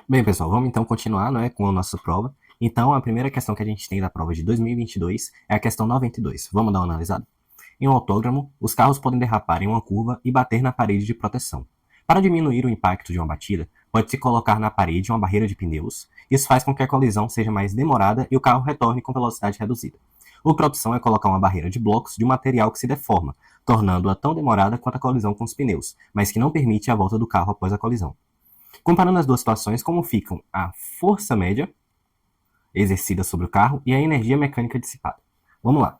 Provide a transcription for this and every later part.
Bem, pessoal, vamos então continuar, não é, com a nossa prova. Então, a primeira questão que a gente tem da prova de 2022 é a questão 92. Vamos dar uma analisada? Em um autódromo, os carros podem derrapar em uma curva e bater na parede de proteção. Para diminuir o impacto de uma batida, pode-se colocar na parede uma barreira de pneus. Isso faz com que a colisão seja mais demorada e o carro retorne com velocidade reduzida. Outra opção é colocar uma barreira de blocos de um material que se deforma, tornando-a tão demorada quanto a colisão com os pneus, mas que não permite a volta do carro após a colisão. Comparando as duas situações, como ficam a força média exercida sobre o carro e a energia mecânica dissipada. Vamos lá.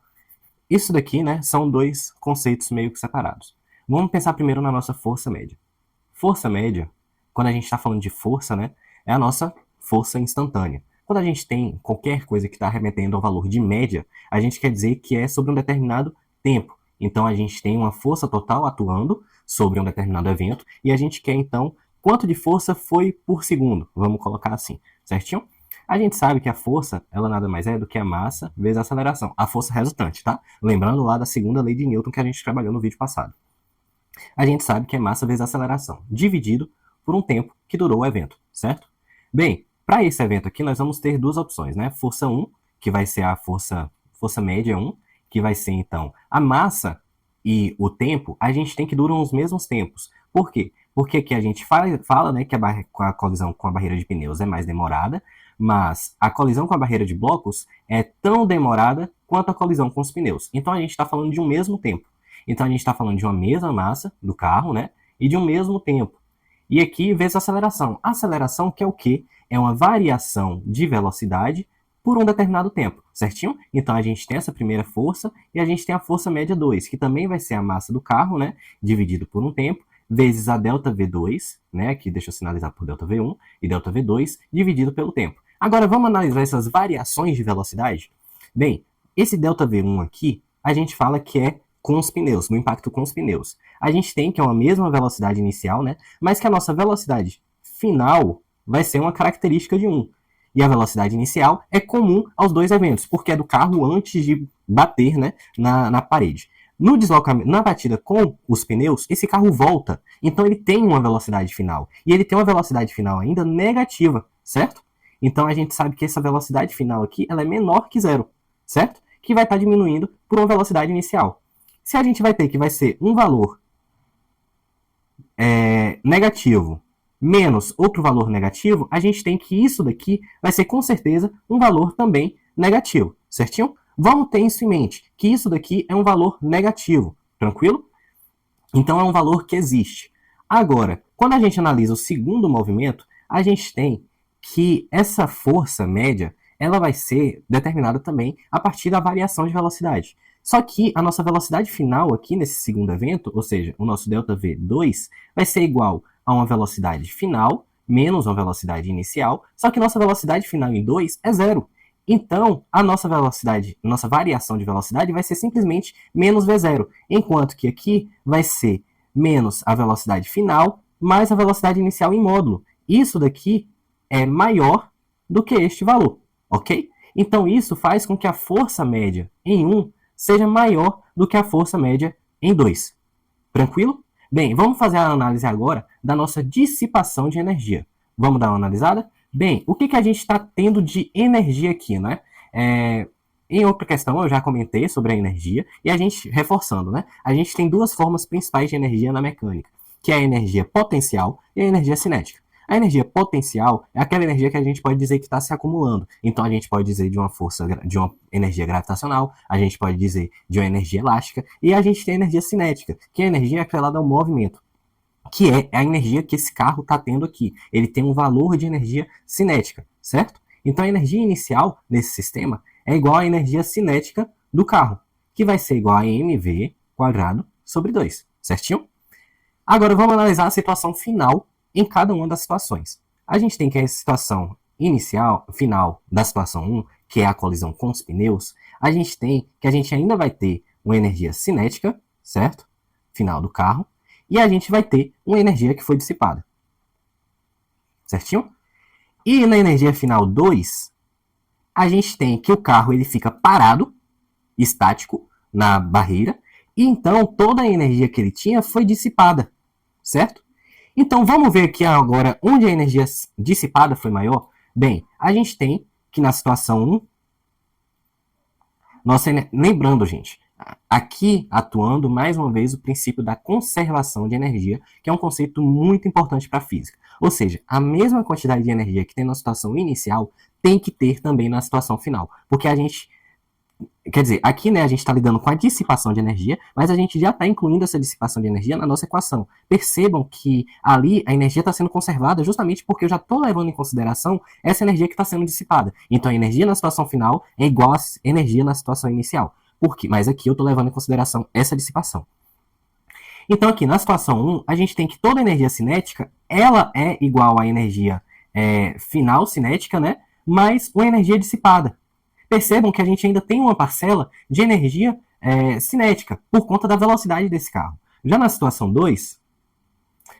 Isso daqui, né, são dois conceitos meio que separados. Vamos pensar primeiro na nossa força média. Força média, quando a gente está falando de força, né, é a nossa força instantânea. Quando a gente tem qualquer coisa que está remetendo ao valor de média, a gente quer dizer que é sobre um determinado tempo. Então, a gente tem uma força total atuando sobre um determinado evento e a gente quer, então, quanto de força foi por segundo. Vamos colocar assim, certinho? A gente sabe que a força, ela nada mais é do que a massa vezes a aceleração. A força resultante, tá? Lembrando lá da segunda lei de Newton que a gente trabalhou no vídeo passado. A gente sabe que é massa vezes aceleração, dividido por um tempo que durou o evento, certo? Bem, para esse evento aqui, nós vamos ter duas opções, né? Força 1, que vai ser a força média 1, que vai ser, então, a massa e o tempo, a gente tem que duram os mesmos tempos. Por quê? Porque aqui a gente fala né, que a colisão com a barreira de pneus é mais demorada, mas a colisão com a barreira de blocos é tão demorada quanto a colisão com os pneus. Então a gente está falando de um mesmo tempo. Então a gente está falando de uma mesma massa do carro, né? E de um mesmo tempo. E aqui vezes a aceleração. A aceleração que é o quê? É uma variação de velocidade por um determinado tempo, certinho? Então a gente tem essa primeira força e a gente tem a força média 2, que também vai ser a massa do carro, né? Dividido por um tempo, vezes a delta V2, né? Aqui deixa eu sinalizar por delta V1 e delta V2, dividido pelo tempo. Agora vamos analisar essas variações de velocidade? Bem, esse delta V1 aqui, a gente fala que é com os pneus, no impacto com os pneus. A gente tem que é uma mesma velocidade inicial, né? Mas que a nossa velocidade final vai ser uma característica de 1. E a velocidade inicial é comum aos dois eventos, porque é do carro antes de bater, né, na parede. No deslocamento, na batida com os pneus, esse carro volta. Então ele tem uma velocidade final. E ele tem uma velocidade final ainda negativa, certo? Então a gente sabe que essa velocidade final aqui ela é menor que zero, certo? Que vai estar diminuindo por uma velocidade inicial. Se a gente vai ter que vai ser um valor negativo menos outro valor negativo, a gente tem que isso daqui vai ser com certeza um valor também negativo, certinho? Vamos ter isso em mente, que isso daqui é um valor negativo, tranquilo? Então é um valor que existe. Agora, quando a gente analisa o segundo movimento, a gente tem que essa força média ela vai ser determinada também a partir da variação de velocidade. Só que a nossa velocidade final aqui nesse segundo evento, ou seja, o nosso ΔV2, vai ser igual a uma velocidade final menos uma velocidade inicial, só que nossa velocidade final em 2 é zero. Então, a nossa velocidade, nossa variação de velocidade vai ser simplesmente menos V0, enquanto que aqui vai ser menos a velocidade final mais a velocidade inicial em módulo. Isso daqui é maior do que este valor, ok? Então, isso faz com que a força média em 1 seja maior do que a força média em 2. Tranquilo? Bem, vamos fazer a análise agora da nossa dissipação de energia. Vamos dar uma analisada? Bem, o que a gente está tendo de energia aqui, né? Em outra questão, eu já comentei sobre a energia, e a gente, reforçando, né? A gente tem duas formas principais de energia na mecânica, que é a energia potencial e a energia cinética. A energia potencial é aquela energia que a gente pode dizer que está se acumulando. Então a gente pode dizer de uma força, de uma energia gravitacional, a gente pode dizer de uma energia elástica, e a gente tem a energia cinética, que é a energia atrelada ao movimento, que é a energia que esse carro está tendo aqui. Ele tem um valor de energia cinética, certo? Então a energia inicial nesse sistema é igual à energia cinética do carro, que vai ser igual a mv quadrado sobre 2, certinho? Agora vamos analisar a situação final em cada uma das situações. A gente tem que a situação inicial, final da situação 1, que é a colisão com os pneus, a gente tem que a gente ainda vai ter uma energia cinética, certo? Final do carro, e a gente vai ter uma energia que foi dissipada. Certinho? E na energia final 2, a gente tem que o carro ele fica parado, estático, na barreira, e então toda a energia que ele tinha foi dissipada, certo? Então, vamos ver aqui agora onde a energia dissipada foi maior. Bem, a gente tem que na situação 1, lembrando, gente, aqui atuando mais uma vez o princípio da conservação de energia, que é um conceito muito importante para a física. Ou seja, a mesma quantidade de energia que tem na situação inicial tem que ter também na situação final, porque a gente, quer dizer, aqui a gente está lidando com a dissipação de energia, mas a gente já está incluindo essa dissipação de energia na nossa equação. Percebam que ali a energia está sendo conservada justamente porque eu já estou levando em consideração essa energia que está sendo dissipada. Então a energia na situação final é igual à energia na situação inicial. Por quê? Mas aqui eu estou levando em consideração essa dissipação. Então aqui na situação 1, a gente tem que toda energia cinética, ela é igual à energia final cinética, né? Mais uma energia dissipada. Percebam que a gente ainda tem uma parcela de energia cinética por conta da velocidade desse carro. Já na situação 2,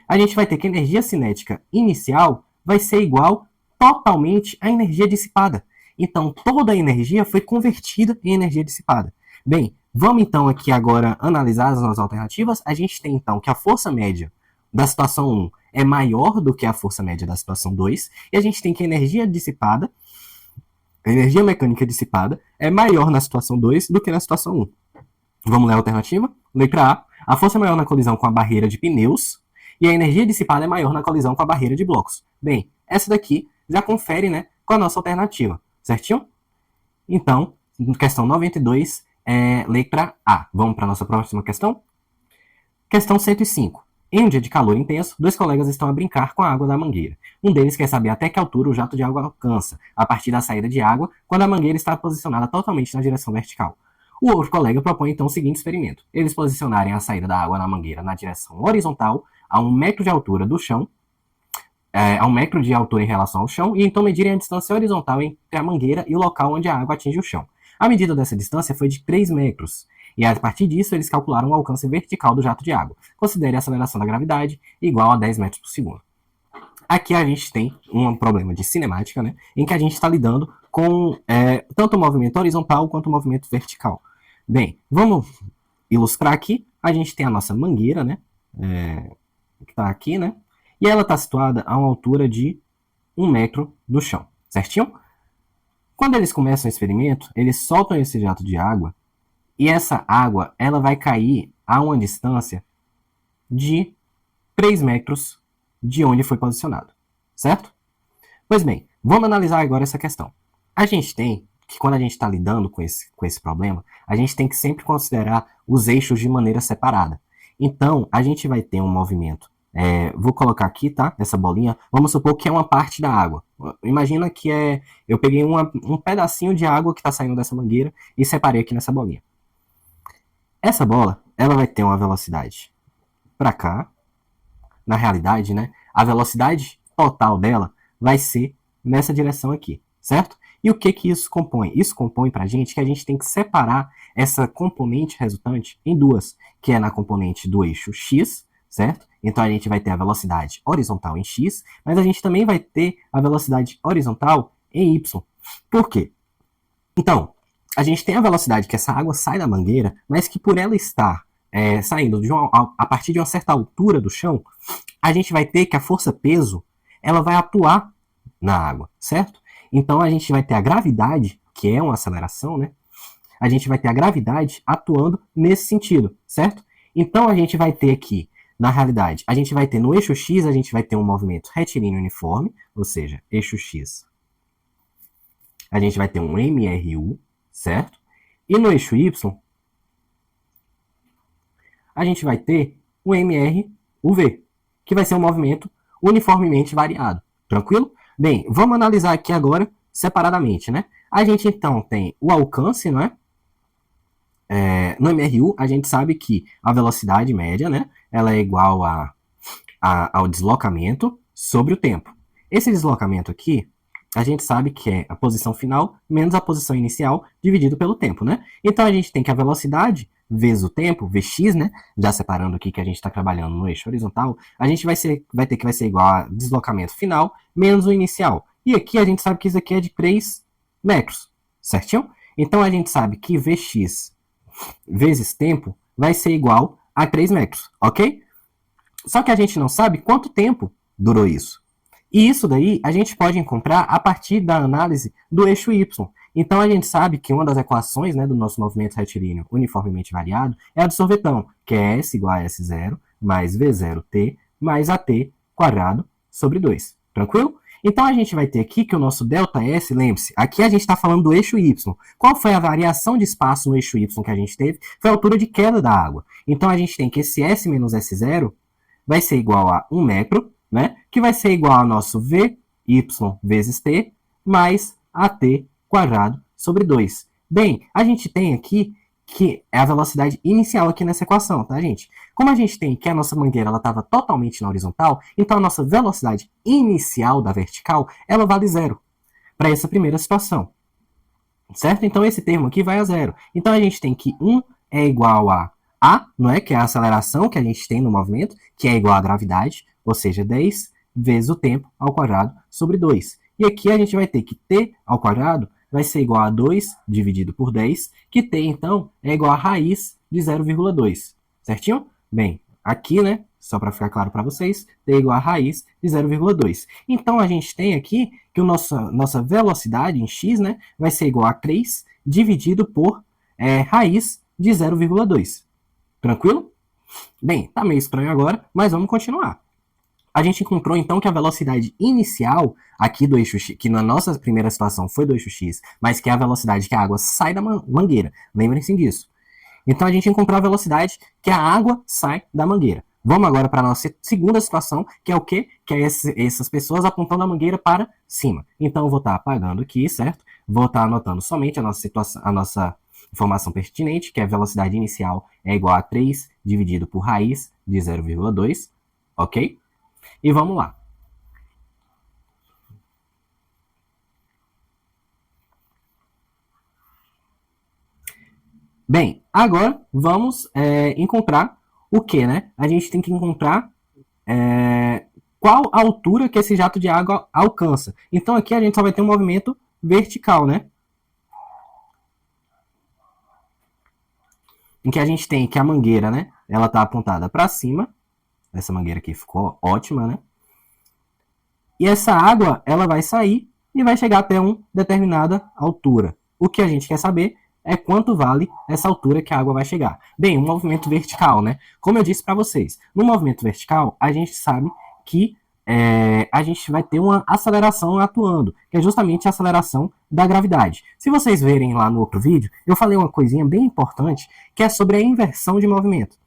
a gente vai ter que a energia cinética inicial vai ser igual totalmente à energia dissipada. Então, toda a energia foi convertida em energia dissipada. Bem, vamos então aqui agora analisar as nossas alternativas. A gente tem então que a força média da situação 1 é maior do que a força média da situação 2, e a gente tem que a energia dissipada, a energia mecânica dissipada, é maior na situação 2 do que na situação 1. Vamos ler a alternativa? Letra A. A força é maior na colisão com a barreira de pneus e a energia dissipada é maior na colisão com a barreira de blocos. Bem, essa daqui já confere, né, com a nossa alternativa, certinho? Então, questão 92 é letra A. Vamos para a nossa próxima questão? Questão 105. Em um dia de calor intenso, dois colegas estão a brincar com a água da mangueira. Um deles quer saber até que altura o jato de água alcança, a partir da saída de água, quando a mangueira está posicionada totalmente na direção vertical. O outro colega propõe então o seguinte experimento: eles posicionarem a saída da água na mangueira na direção horizontal, a 1 metro de altura do chão, a 1 metro de altura em relação ao chão, e então medirem a distância horizontal entre a mangueira e o local onde a água atinge o chão. A medida dessa distância foi de 3 metros, e a partir disso eles calcularam o alcance vertical do jato de água. Considere a aceleração da gravidade igual a 10 metros por segundo. Aqui a gente tem um problema de cinemática, né, em que a gente está lidando com tanto o movimento horizontal quanto o movimento vertical. Bem, vamos ilustrar aqui. A gente tem a nossa mangueira, né, que está aqui, né, e ela está situada a uma altura de 1 metro do chão, certinho? Quando eles começam o experimento, eles soltam esse jato de água e essa água ela vai cair a uma distância de 3 metros de onde foi posicionado, certo? Pois bem, vamos analisar agora essa questão. A gente tem que, quando a gente está lidando com esse problema, a gente tem que sempre considerar os eixos de maneira separada. Então, a gente vai ter um movimento. Vou colocar aqui, tá? Essa bolinha. Vamos supor que é uma parte da água. Imagina que eu peguei um pedacinho de água que está saindo dessa mangueira e separei aqui nessa bolinha. Essa bola, ela vai ter uma velocidade para cá. Na realidade, né, a velocidade total dela vai ser nessa direção aqui, certo? E o que isso compõe? Isso compõe para a gente que a gente tem que separar essa componente resultante em duas, que é na componente do eixo x, certo? Então a gente vai ter a velocidade horizontal em x, mas a gente também vai ter a velocidade horizontal em y. Por quê? Então, a gente tem a velocidade que essa água sai da mangueira, mas que por ela estar saindo a partir de uma certa altura do chão, a gente vai ter que a força-peso ela vai atuar na água, certo? Então a gente vai ter a gravidade, que é uma aceleração, né? A gente vai ter a gravidade atuando nesse sentido, certo? Então a gente vai ter aqui, na realidade, a gente vai ter no eixo x, a gente vai ter um movimento retilíneo uniforme, ou seja, eixo x, a gente vai ter um MRU, certo? E no eixo y, a gente vai ter o MRUV, que vai ser um movimento uniformemente variado. Tranquilo? Bem, vamos analisar aqui agora separadamente, né? A gente então tem o alcance, não é? No MRU, a gente sabe que a velocidade média, né? Ela é igual ao deslocamento sobre o tempo. Esse deslocamento aqui, a gente sabe que é a posição final menos a posição inicial dividido pelo tempo, né? Então a gente tem que a velocidade vezes o tempo, Vx, né? Já separando aqui que a gente está trabalhando no eixo horizontal, a gente vai ter que vai ser igual a deslocamento final menos o inicial. E aqui a gente sabe que isso aqui é de 3 metros, certinho? Então a gente sabe que Vx vezes tempo vai ser igual a 3 metros, ok? Só que a gente não sabe quanto tempo durou isso. E isso daí a gente pode encontrar a partir da análise do eixo y. Então a gente sabe que uma das equações, né, do nosso movimento retilíneo uniformemente variado é a do sorvetão, que é S igual a S0 mais V0t mais AT quadrado sobre 2. Tranquilo? Então a gente vai ter aqui que o nosso ΔS, lembre-se, aqui a gente está falando do eixo y. Qual foi a variação de espaço no eixo y que a gente teve? Foi a altura de queda da água. Então a gente tem que esse S menos S0 vai ser igual a 1 metro, né? Que vai ser igual ao nosso VY vezes T mais AT quadrado sobre 2. Bem, a gente tem aqui que é a velocidade inicial aqui nessa equação, tá, gente? Como a gente tem que a nossa mangueira estava totalmente na horizontal, então a nossa velocidade inicial da vertical, ela vale zero para essa primeira situação, certo? Então esse termo aqui vai a zero. Então a gente tem que 1 é igual a não é? Que é a aceleração que a gente tem no movimento, que é igual à gravidade, ou seja, 10 vezes o tempo ao quadrado sobre 2. E aqui a gente vai ter que t ao quadrado vai ser igual a 2 dividido por 10, que t, então, é igual a raiz de 0,2. Certinho? Bem, aqui, né, só para ficar claro para vocês, t é igual a raiz de 0,2. Então, a gente tem aqui que a nossa velocidade em x, né, vai ser igual a 3 dividido por raiz de 0,2. Tranquilo? Bem, tá meio estranho agora, mas vamos continuar. A gente encontrou então que a velocidade inicial aqui do eixo X, que na nossa primeira situação foi do eixo X, mas que é a velocidade que a água sai da mangueira. Lembrem-se disso. Então a gente encontrou a velocidade que a água sai da mangueira. Vamos agora para a nossa segunda situação, que é o quê? Que é essas pessoas apontando a mangueira para cima. Então eu vou estar apagando aqui, certo? Vou estar anotando somente a nossa situação, a nossa informação pertinente, que é a velocidade inicial é igual a 3 dividido por raiz de 0,2, ok? E vamos lá. Bem, agora vamos encontrar o que, né? A gente tem que encontrar qual a altura que esse jato de água alcança. Então aqui a gente só vai ter um movimento vertical, né? Em que a gente tem que a mangueira, né? Ela está apontada para cima. Essa mangueira aqui ficou ótima, né? E essa água, ela vai sair e vai chegar até uma determinada altura. O que a gente quer saber é quanto vale essa altura que a água vai chegar. Bem, um movimento vertical, né? Como eu disse para vocês, no movimento vertical, a gente sabe que a gente vai ter uma aceleração atuando, que é justamente a aceleração da gravidade. Se vocês verem lá no outro vídeo, eu falei uma coisinha bem importante, que é sobre a inversão de movimento.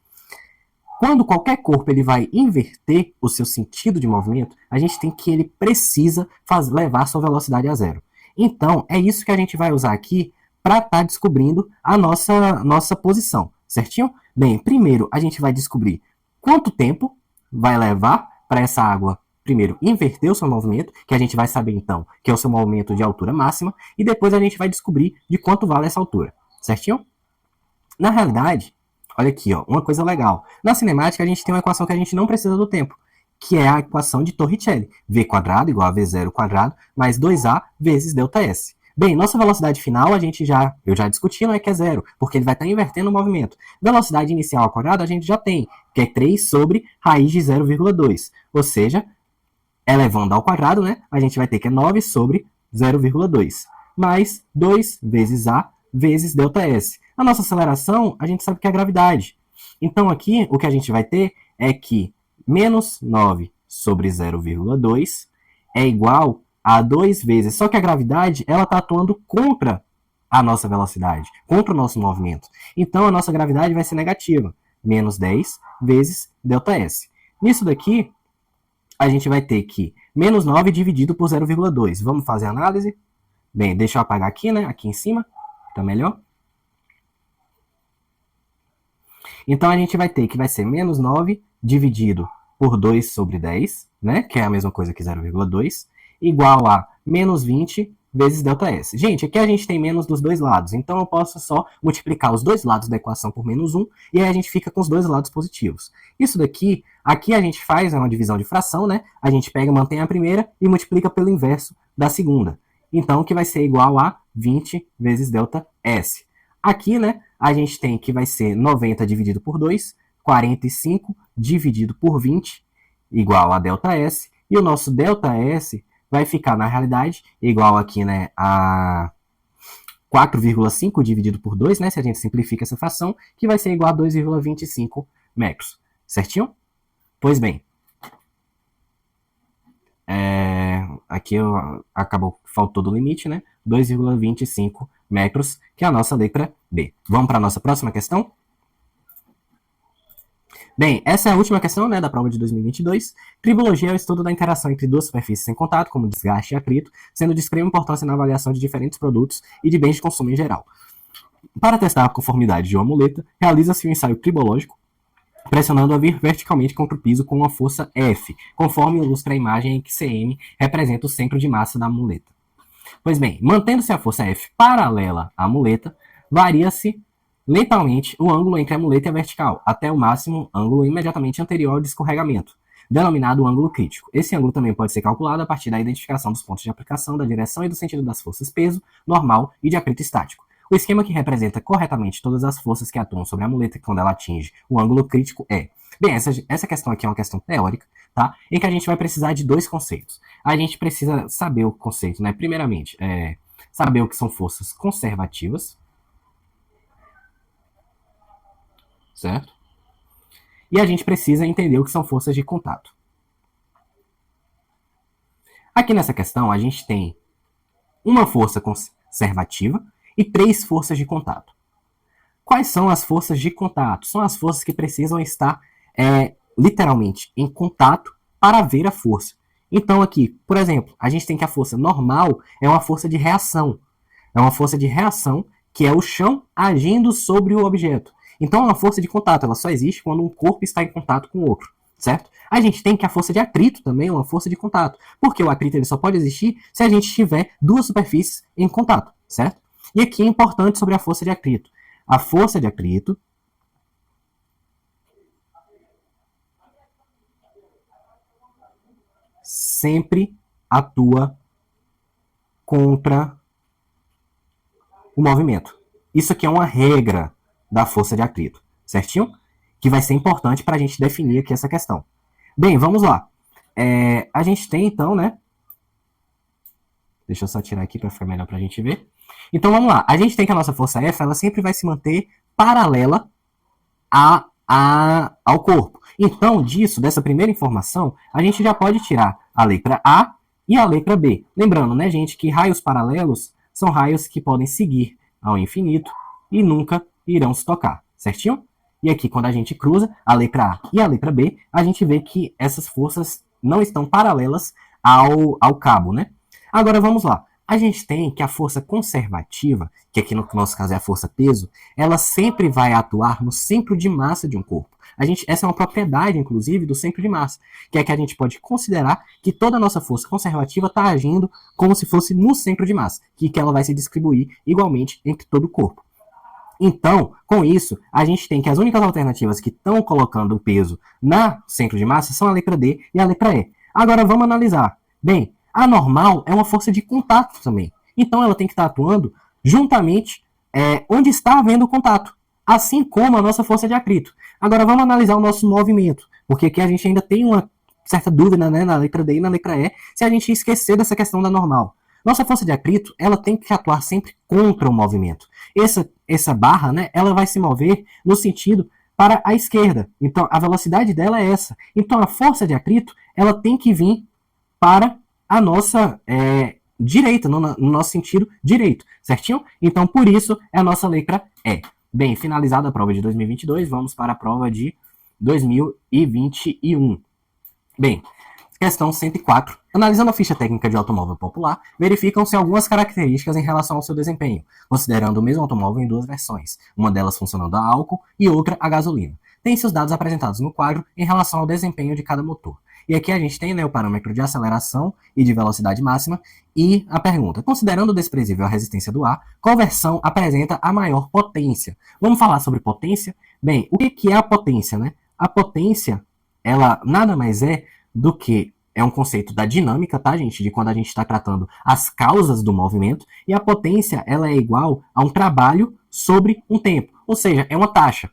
Quando qualquer corpo ele vai inverter o seu sentido de movimento, a gente tem que ele precisa levar sua velocidade a zero. Então, é isso que a gente vai usar aqui para estar descobrindo a nossa posição, certinho? Bem, primeiro a gente vai descobrir quanto tempo vai levar para essa água, primeiro, inverter o seu movimento, que a gente vai saber então que é o seu movimento de altura máxima, e depois a gente vai descobrir de quanto vale essa altura, certinho? Na realidade, olha aqui, ó, uma coisa legal. Na cinemática, a gente tem uma equação que a gente não precisa do tempo, que é a equação de Torricelli. V quadrado igual a V0 quadrado mais 2A vezes ΔS. Bem, nossa velocidade final eu já discuti, não é que é zero, porque ele vai estar invertendo o movimento. Velocidade inicial ao quadrado a gente já tem, que é 3 sobre raiz de 0,2. Ou seja, elevando ao quadrado, né, a gente vai ter que é 9 sobre 0,2. Mais 2 vezes A vezes ΔS. A nossa aceleração, a gente sabe que é a gravidade. Então aqui, o que a gente vai ter é que menos 9 sobre 0,2 é igual a 2 vezes. Só que a gravidade, ela está atuando contra a nossa velocidade, contra o nosso movimento. Então a nossa gravidade vai ser negativa. Menos 10 vezes ΔS. Nisso daqui, a gente vai ter que menos 9 dividido por 0,2. Vamos fazer a análise? Bem, deixa eu apagar aqui, né? Aqui em cima. Tá melhor? Então a gente vai ter que vai ser menos 9 dividido por 2 sobre 10, né? Que é a mesma coisa que 0,2, igual a menos 20 vezes ΔS. Gente, aqui a gente tem menos dos dois lados, então eu posso só multiplicar os dois lados da equação por menos 1, e aí a gente fica com os dois lados positivos. Isso daqui, aqui a gente faz uma divisão de fração, né? A gente pega, mantém a primeira e multiplica pelo inverso da segunda. Então, que vai ser igual a 20 vezes ΔS. Aqui, né, a gente tem que vai ser 90 dividido por 2, 45 dividido por 20 igual a ΔS, e o nosso ΔS vai ficar, na realidade, igual aqui, né, a 4,5 dividido por 2, né, se a gente simplifica essa fração, que vai ser igual a 2,25 metros. Certinho? Pois bem, aqui acabou, faltou do limite, né? 2,25 metros, que é a nossa letra B. Vamos para a nossa próxima questão? Bem, essa é a última questão, né, da prova de 2022. Tribologia é o estudo da interação entre duas superfícies em contato, como desgaste e atrito, sendo de extrema importância na avaliação de diferentes produtos e de bens de consumo em geral. Para testar a conformidade de uma muleta, realiza-se um ensaio tribológico pressionando-a verticalmente contra o piso com uma força F, conforme ilustra a imagem em que Cm representa o centro de massa da muleta. Pois bem, mantendo-se a força F paralela à muleta, varia-se lentamente o ângulo entre a muleta e a vertical, até o máximo ângulo imediatamente anterior ao descorregamento, denominado ângulo crítico. Esse ângulo também pode ser calculado a partir da identificação dos pontos de aplicação, da direção e do sentido das forças peso, normal e de atrito estático. O esquema que representa corretamente todas as forças que atuam sobre a muleta quando ela atinge o ângulo crítico é... Bem, essa questão aqui é uma questão teórica, tá? Em que a gente vai precisar de dois conceitos. A gente precisa saber o conceito, né? Primeiramente, saber o que são forças conservativas, certo? E a gente precisa entender o que são forças de contato. Aqui nessa questão, a gente tem uma força conservativa e 3 forças de contato. Quais são as forças de contato? São as forças que precisam estar literalmente em contato para ver a força. Então aqui, por exemplo, a gente tem que a força normal é uma força de reação. É uma força de reação que é o chão agindo sobre o objeto. Então, uma força de contato, ela só existe quando um corpo está em contato com o outro, certo? A gente tem que a força de atrito também é uma força de contato, porque o atrito ele só pode existir se a gente tiver duas superfícies em contato, certo? E aqui é importante sobre a força de atrito. A força de atrito sempre atua contra o movimento. Isso aqui é uma regra da força de atrito, certinho? Que vai ser importante para a gente definir aqui essa questão. Bem, vamos lá. A gente tem, então, né? Deixa eu só tirar aqui para ficar melhor para a gente ver. Então, vamos lá. A gente tem que a nossa força F, ela sempre vai se manter paralela ao corpo. Então, dessa primeira informação, a gente já pode tirar a letra A e a letra B. Lembrando, né, gente, que raios paralelos são raios que podem seguir ao infinito e nunca irão se tocar, certinho? E aqui, quando a gente cruza a letra A e a letra B, a gente vê que essas forças não estão paralelas ao cabo, né? Agora, vamos lá. A gente tem que a força conservativa, que aqui no nosso caso é a força peso, ela sempre vai atuar no centro de massa de um corpo. Essa é uma propriedade, inclusive, do centro de massa, que é que a gente pode considerar que toda a nossa força conservativa está agindo como se fosse no centro de massa, que ela vai se distribuir igualmente entre todo o corpo. Então, com isso, a gente tem que as únicas alternativas que estão colocando o peso no centro de massa são a letra D e a letra E. Agora, vamos analisar. Bem, a normal é uma força de contato também. Então, ela tem que estar atuando juntamente onde está havendo o contato, assim como a nossa força de atrito. Agora, vamos analisar o nosso movimento, porque aqui a gente ainda tem uma certa dúvida, né, na letra D e na letra E, se a gente esquecer dessa questão da normal. Nossa força de atrito, ela tem que atuar sempre contra o movimento. Essa barra, né, ela vai se mover no sentido para a esquerda. Então, a velocidade dela é essa. Então, a força de atrito, ela tem que vir para a nossa direita, no nosso sentido direito, certinho? Então, por isso, é a nossa letra E. Bem, finalizada a prova de 2022, vamos para a prova de 2021. Bem, questão 104. Analisando a ficha técnica de automóvel popular, verificam-se algumas características em relação ao seu desempenho, considerando o mesmo automóvel em duas versões, uma delas funcionando a álcool e outra a gasolina. Tem-se os dados apresentados no quadro em relação ao desempenho de cada motor. E aqui a gente tem, né, o parâmetro de aceleração e de velocidade máxima e a pergunta, considerando desprezível a resistência do ar, qual versão apresenta a maior potência? Vamos falar sobre potência? Bem, o que é a potência, né? A potência, ela nada mais é do que um conceito da dinâmica, tá, gente? De quando a gente está tratando as causas do movimento. E a potência, ela é igual a um trabalho sobre um tempo. Ou seja, é uma taxa.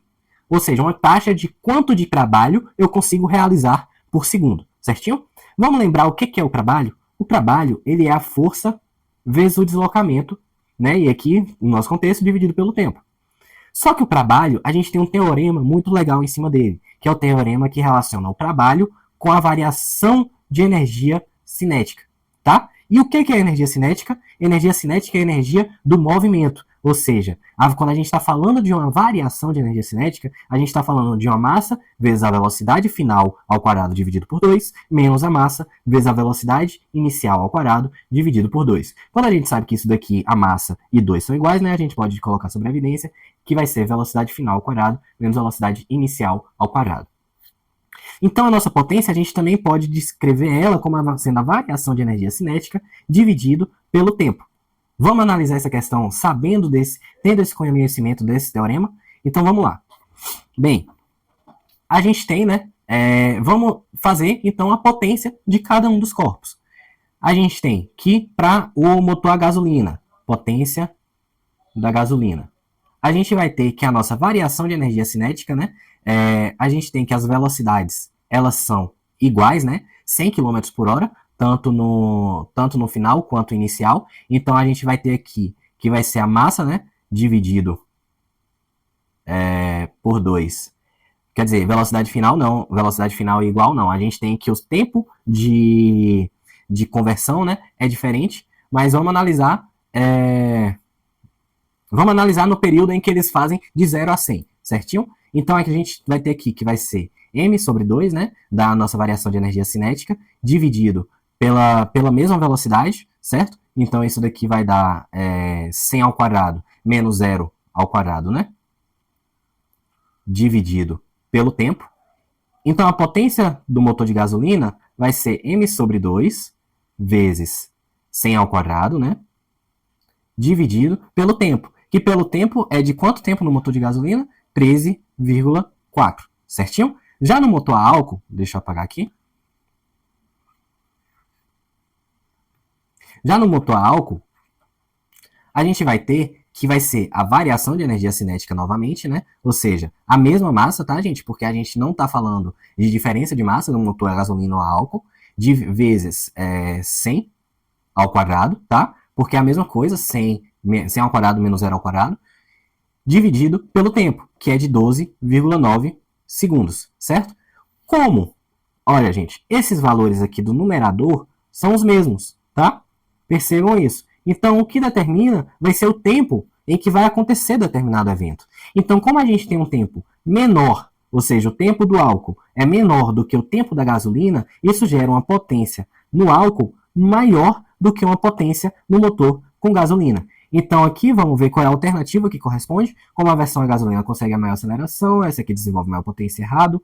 ou seja, uma taxa de quanto de trabalho eu consigo realizar por segundo, certinho? Vamos lembrar o que é o trabalho? O trabalho, ele é a força vezes o deslocamento, né? E aqui, no nosso contexto, dividido pelo tempo. Só que o trabalho, a gente tem um teorema muito legal em cima dele, que é o teorema que relaciona o trabalho com a variação de energia cinética, tá? E o que é energia cinética? Energia cinética é a energia do movimento. Ou seja, quando a gente está falando de uma variação de energia cinética, a gente está falando de uma massa vezes a velocidade final ao quadrado dividido por 2, menos a massa vezes a velocidade inicial ao quadrado dividido por 2. Quando a gente sabe que isso daqui, a massa e 2 são iguais, né, a gente pode colocar sobre a evidência que vai ser velocidade final ao quadrado menos velocidade inicial ao quadrado. Então, a nossa potência, a gente também pode descrever ela como sendo a variação de energia cinética dividido pelo tempo. Vamos analisar essa questão tendo esse conhecimento desse teorema? Então, vamos lá. Bem, a gente tem, né? Vamos fazer, então, a potência de cada um dos corpos. A gente tem que, para o motor a gasolina, potência da gasolina. A gente vai ter que a nossa variação de energia cinética, né? A gente tem que as velocidades, elas são iguais, né? 100 km por hora, tanto no final quanto inicial. Então, a gente vai ter aqui que vai ser a massa, né? Dividido por 2. Quer dizer, velocidade final não. Velocidade final é igual, não. A gente tem que o tempo de conversão, né? É diferente. Mas vamos analisar... Vamos analisar no período em que eles fazem de 0 a 100, certinho? Então, aqui a gente vai ter aqui que vai ser m sobre 2, né, da nossa variação de energia cinética, dividido pela mesma velocidade, certo? Então, isso daqui vai dar 100 ao quadrado menos 0 ao quadrado, né? Dividido pelo tempo. Então, a potência do motor de gasolina vai ser m sobre 2 vezes 100 ao quadrado, né? Dividido pelo tempo. Que pelo tempo é de quanto tempo no motor de gasolina? 13,4, certinho? Já no motor a álcool, deixa eu apagar aqui. Já no motor a álcool, a gente vai ter que vai ser a variação de energia cinética novamente, né? Ou seja, a mesma massa, tá, gente? Porque a gente não está falando de diferença de massa no motor a gasolina ou a álcool, de vezes 100 ao quadrado, tá? Porque é a mesma coisa, 100 ao quadrado menos 0 ao quadrado, dividido pelo tempo, que é de 12,9 segundos, certo? Como? Olha, gente, esses valores aqui do numerador são os mesmos, tá? Percebam isso. Então, o que determina vai ser o tempo em que vai acontecer determinado evento. Então, como a gente tem um tempo menor, ou seja, o tempo do álcool é menor do que o tempo da gasolina, isso gera uma potência no álcool maior do que uma potência no motor com gasolina. Então aqui vamos ver qual é a alternativa que corresponde. Como a versão a gasolina consegue a maior aceleração, essa aqui desenvolve maior potência, errado.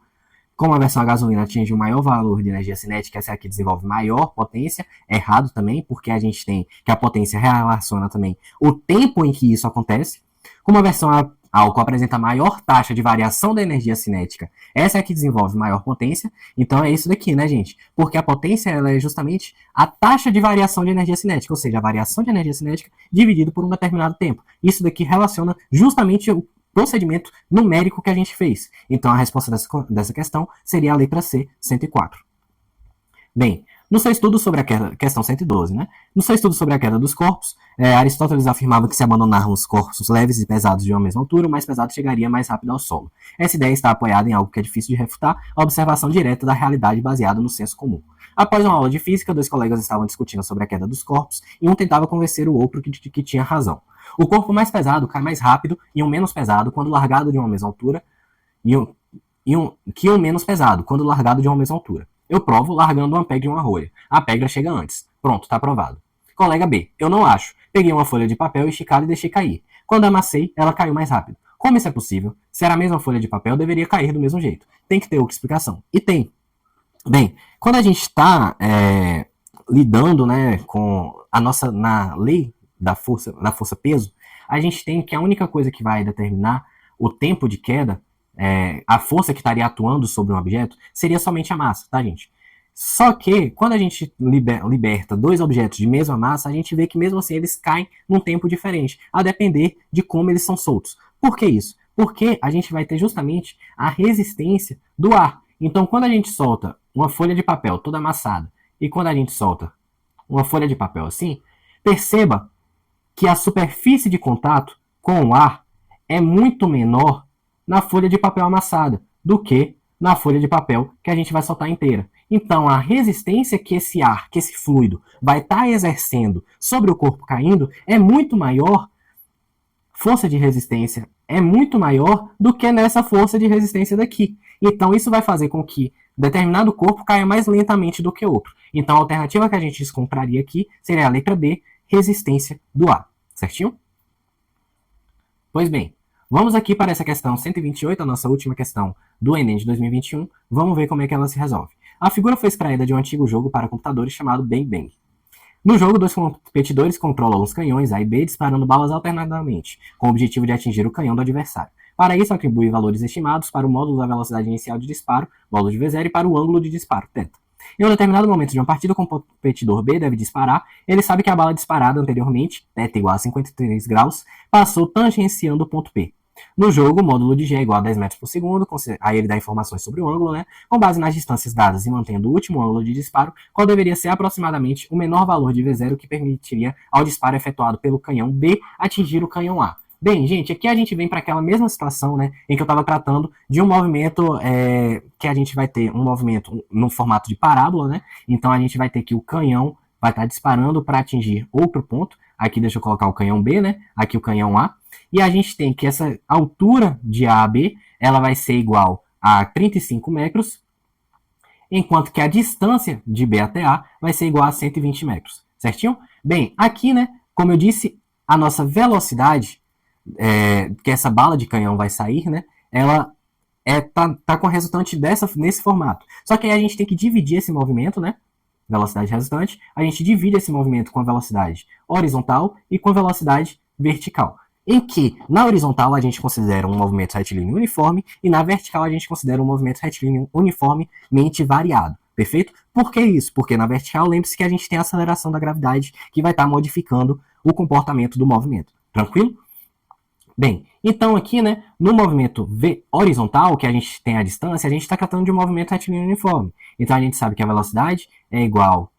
Como a versão a gasolina atinge o maior valor de energia cinética, essa aqui desenvolve maior potência, errado também, porque a gente tem que a potência relaciona também o tempo em que isso acontece. Como a versão a álcool apresenta maior taxa de variação da energia cinética, essa é a que desenvolve maior potência. Então é isso daqui, né, gente? Porque a potência ela é justamente a taxa de variação de energia cinética, ou seja, a variação de energia cinética dividido por um determinado tempo. Isso daqui relaciona justamente o procedimento numérico que a gente fez. Então a resposta dessa questão seria a letra C, 104. Bem, no seu estudo sobre a queda, questão 112, né? No seu estudo sobre a queda dos corpos, Aristóteles afirmava que se abandonaram os corpos leves e pesados de uma mesma altura, o mais pesado chegaria mais rápido ao solo. Essa ideia está apoiada em algo que é difícil de refutar, a observação direta da realidade baseada no senso comum. Após uma aula de física, dois colegas estavam discutindo sobre a queda dos corpos e um tentava convencer o outro que tinha razão. O corpo mais pesado cai mais rápido e um menos pesado quando largado de uma mesma altura, que um menos pesado quando largado de uma mesma altura. Eu provo largando uma pedra em uma rolha. A pedra chega antes. Pronto, tá provado. Colega B, eu não acho. Peguei uma folha de papel esticada e deixei cair. Quando amassei, ela caiu mais rápido. Como isso é possível? Se era a mesma folha de papel, deveria cair do mesmo jeito. Tem que ter outra explicação. E tem. Bem, quando a gente está lidando, né, com na lei da força peso, a gente tem que a única coisa que vai determinar o tempo de queda, a força que estaria atuando sobre um objeto, seria somente a massa, tá, gente? Só que, quando a gente liberta dois objetos de mesma massa, a gente vê que mesmo assim eles caem num tempo diferente, a depender de como eles são soltos. Por que isso? Porque a gente vai ter justamente a resistência do ar. Então, quando a gente solta uma folha de papel toda amassada e quando a gente solta uma folha de papel assim, perceba que a superfície de contato com o ar é muito menor na folha de papel amassada do que na folha de papel que a gente vai soltar inteira. Então, a resistência que esse ar, que esse fluido vai estar exercendo sobre o corpo caindo é muito maior, força de resistência é muito maior do que nessa força de resistência daqui. Então, isso vai fazer com que determinado corpo caia mais lentamente do que outro. Então, a alternativa que a gente encontraria aqui seria a letra B, resistência do ar. Certinho? Pois bem, vamos aqui para essa questão 128, a nossa última questão do Enem de 2021. Vamos ver como é que ela se resolve. A figura foi extraída de um antigo jogo para computadores chamado Bang Bang. No jogo, dois competidores controlam os canhões A e B disparando balas alternadamente, com o objetivo de atingir o canhão do adversário. Para isso, atribui valores estimados para o módulo da velocidade inicial de disparo, módulo de V0, e para o ângulo de disparo, θ. Em um determinado momento de uma partida, o competidor B deve disparar. Ele sabe que a bala disparada anteriormente, θ igual a 53 graus, passou tangenciando o ponto P. No jogo, o módulo de G é igual a 10 metros por segundo, aí ele dá informações sobre o ângulo, né? Com base nas distâncias dadas e mantendo o último ângulo de disparo, qual deveria ser aproximadamente o menor valor de V0 que permitiria ao disparo efetuado pelo canhão B atingir o canhão A. Bem, gente, aqui a gente vem para aquela mesma situação, né, em que eu estava tratando de um movimento que a gente vai ter um movimento no formato de parábola, né? Então a gente vai ter que o canhão vai estar disparando para atingir outro ponto. Aqui deixa eu colocar o canhão B, né? Aqui o canhão A. E a gente tem que essa altura de A a B, ela vai ser igual a 35 metros, enquanto que a distância de B até A vai ser igual a 120 metros, certinho? Bem, aqui, né, como eu disse, a nossa velocidade, que essa bala de canhão vai sair, né, ela tá com a resultante nesse formato. Só que aí a gente tem que dividir esse movimento, né, velocidade resultante, a gente divide esse movimento com a velocidade horizontal e com a velocidade vertical. Em que, na horizontal, a gente considera um movimento retilíneo uniforme e na vertical a gente considera um movimento retilíneo uniformemente variado. Perfeito? Por que isso? Porque na vertical, lembre-se que a gente tem a aceleração da gravidade que vai estar modificando o comportamento do movimento. Tranquilo? Bem, então aqui, né, no movimento V horizontal, que a gente tem a distância, a gente está tratando de um movimento retilíneo uniforme. Então a gente sabe que a velocidade é igual...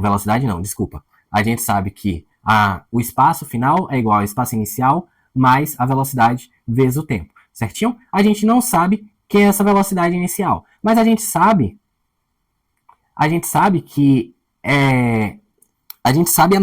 velocidade não, desculpa. A gente sabe que o espaço final é igual ao espaço inicial mais a velocidade vezes o tempo, certinho? A gente não sabe que é essa velocidade inicial, mas a gente sabe que a gente sabe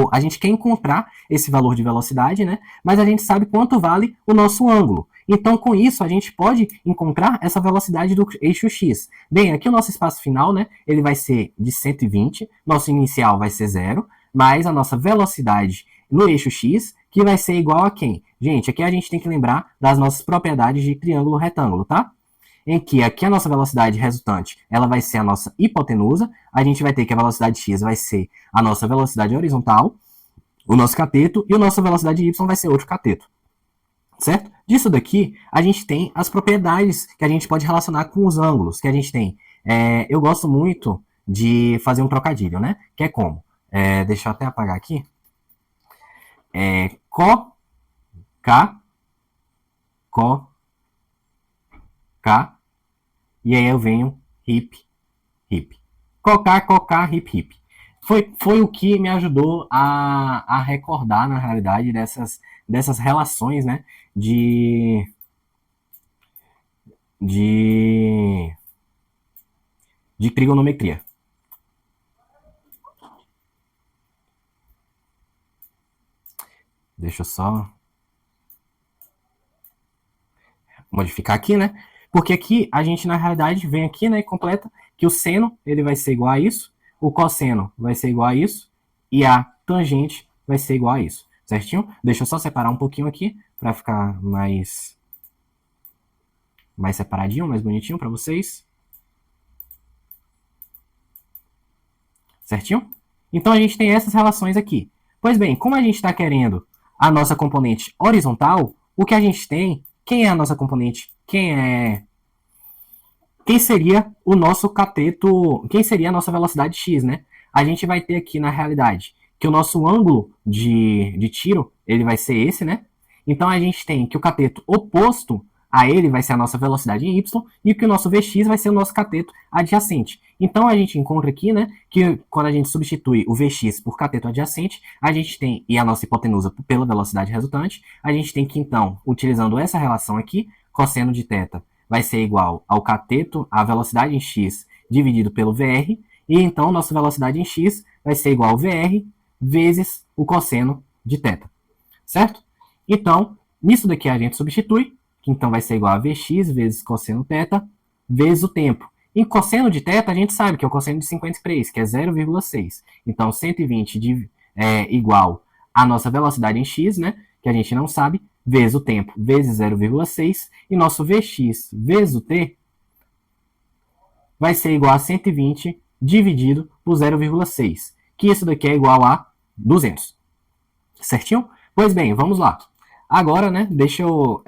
a gente quer encontrar esse valor de velocidade, né? Mas a gente sabe quanto vale o nosso ângulo. Então, com isso, a gente pode encontrar essa velocidade do eixo X. Bem, aqui o nosso espaço final, né? Ele vai ser de 120, nosso inicial vai ser 0, mais a nossa velocidade no eixo X, que vai ser igual a quem? Gente, aqui a gente tem que lembrar das nossas propriedades de triângulo retângulo, tá? Em que aqui a nossa velocidade resultante, ela vai ser a nossa hipotenusa, a gente vai ter que a velocidade x vai ser a nossa velocidade horizontal, o nosso cateto, e a nossa velocidade y vai ser outro cateto. Certo? Disso daqui, a gente tem as propriedades que a gente pode relacionar com os ângulos que a gente tem. Eu gosto muito de fazer um trocadilho, né? Que é como? Deixa eu até apagar aqui. Có, K, Có, K, e aí eu venho hip, hip. Cocar, cocar, hip, hip. Foi o que me ajudou a recordar, na realidade, dessas relações, né, de trigonometria. Deixa eu só modificar aqui, né? Porque aqui a gente, na realidade, vem aqui, né, e completa que o seno ele vai ser igual a isso, o cosseno vai ser igual a isso, e a tangente vai ser igual a isso, certinho? Deixa eu só separar um pouquinho aqui, para ficar mais separadinho, mais bonitinho para vocês. Certinho? Então a gente tem essas relações aqui. Pois bem, como a gente está querendo a nossa componente horizontal, o que a gente tem, quem é a nossa componente? Quem seria o nosso cateto, quem seria a nossa velocidade x, né? A gente vai ter aqui, na realidade, que o nosso ângulo de tiro, ele vai ser esse, né? Então a gente tem que o cateto oposto a ele vai ser a nossa velocidade em y e que o nosso Vx vai ser o nosso cateto adjacente. Então a gente encontra aqui, né, que quando a gente substitui o Vx por cateto adjacente, a gente tem, e a nossa hipotenusa pela velocidade resultante, a gente tem que então, utilizando essa relação aqui, cosseno de θ vai ser igual ao cateto, a velocidade em x, dividido pelo VR, e então nossa velocidade em x vai ser igual ao VR vezes o cosseno de θ, certo? Então, nisso daqui a gente substitui, que então vai ser igual a Vx vezes cosseno θ vezes o tempo. Em cosseno de θ, a gente sabe que é o cosseno de 53, que é 0,6. Então, 120 é igual a nossa velocidade em x, né, que a gente não sabe, vezes o tempo, vezes 0,6. E nosso Vx vezes o t vai ser igual a 120 dividido por 0,6, que isso daqui é igual a 200. Certinho? Pois bem, vamos lá. Agora, né, deixa eu